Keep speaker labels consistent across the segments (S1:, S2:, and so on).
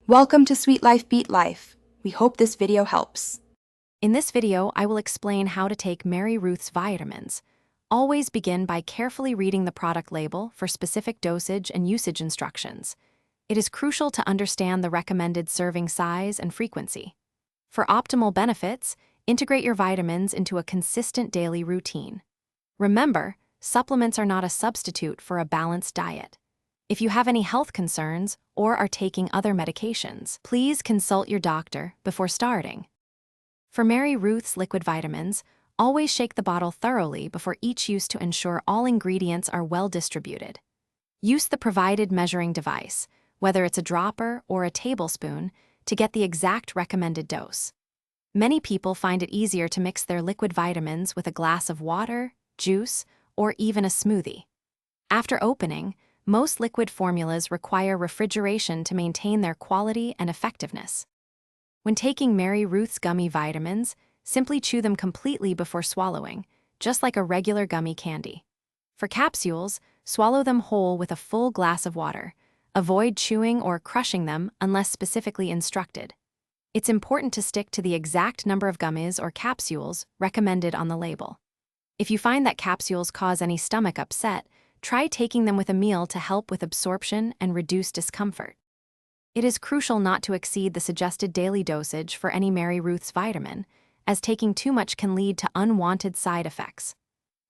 S1: Welcome to Sweet Life Beat Life. We hope this video helps.
S2: In this video, I will explain how to take Mary Ruth's vitamins. Always begin by carefully reading the product label for specific dosage and usage instructions. It is crucial to understand the recommended serving size and frequency. For optimal benefits, integrate your vitamins into a consistent daily routine. Remember, supplements are not a substitute for a balanced diet. If you have any health concerns or are taking other medications, please consult your doctor before starting. For Mary Ruth's liquid vitamins, always shake the bottle thoroughly before each use to ensure all ingredients are well distributed. Use the provided measuring device, whether it's a dropper or a tablespoon, to get the exact recommended dose. Many people find it easier to mix their liquid vitamins with a glass of water, juice, or even a smoothie. After opening, most liquid formulas require refrigeration to maintain their quality and effectiveness. When taking Mary Ruth's gummy vitamins, simply chew them completely before swallowing, just like a regular gummy candy. For capsules, swallow them whole with a full glass of water. Avoid chewing or crushing them unless specifically instructed. It's important to stick to the exact number of gummies or capsules recommended on the label. If you find that capsules cause any stomach upset, try taking them with a meal to help with absorption and reduce discomfort. It is crucial not to exceed the suggested daily dosage for any Mary Ruth's vitamin, as taking too much can lead to unwanted side effects.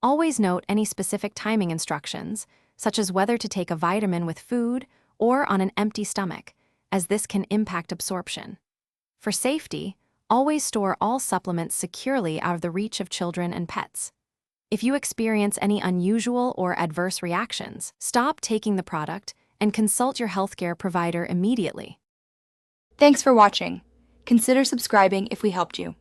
S2: Always note any specific timing instructions, such as whether to take a vitamin with food or on an empty stomach, as this can impact absorption. For safety, always store all supplements securely out of the reach of children and pets. If you experience any unusual or adverse reactions, stop taking the product and consult your healthcare provider immediately.
S1: Thanks for watching. Consider subscribing if we helped you.